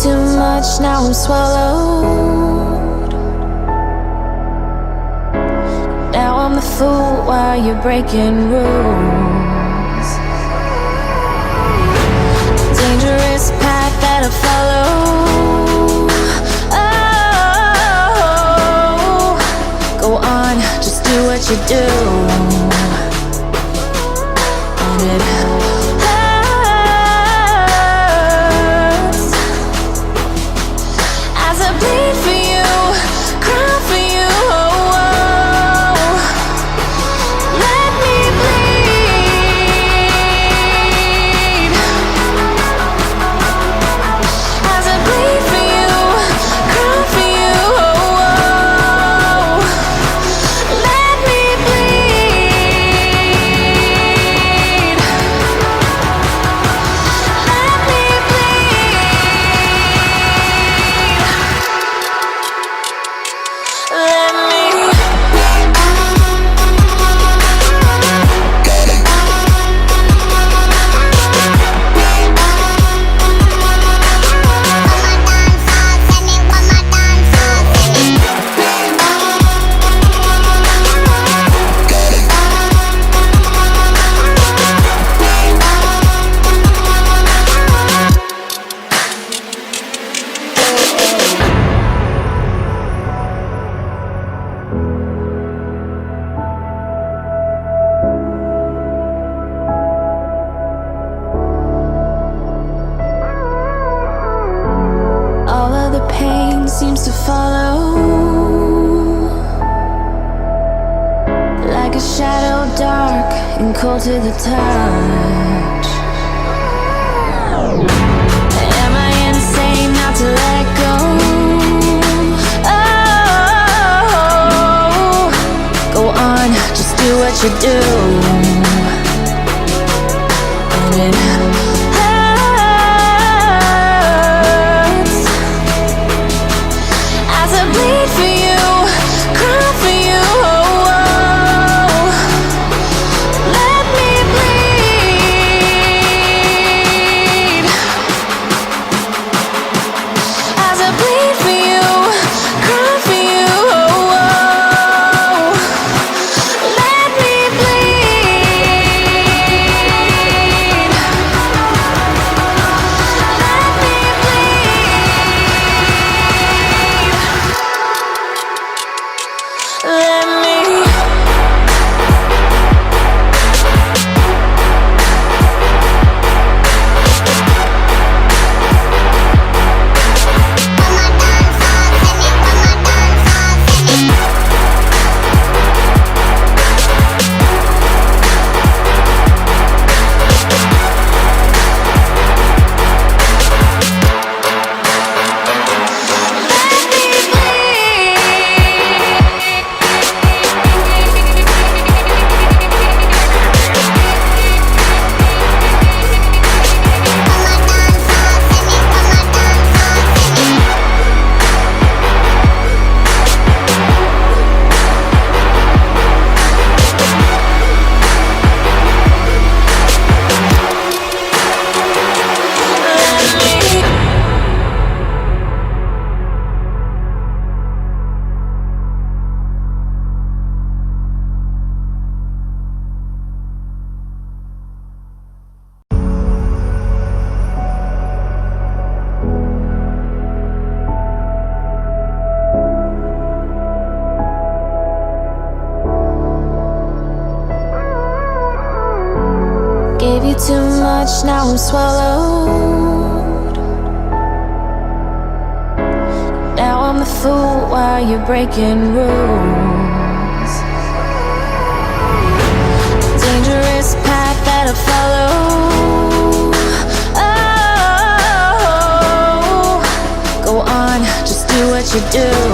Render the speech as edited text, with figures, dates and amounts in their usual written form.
too much, now I'm swallowed. Now I'm the fool while you're breaking rules. Dangerous path that I follow. Oh, go on, just do what you do. And it seems to follow, like a shadow, dark and cold to the touch. Am I insane not to let go? Oh, go on, just do what you do. And it gave you too much, now I'm swallowed. Now I'm the fool while you're breaking rules. Dangerous path that I follow. Oh, go on, just do what you do.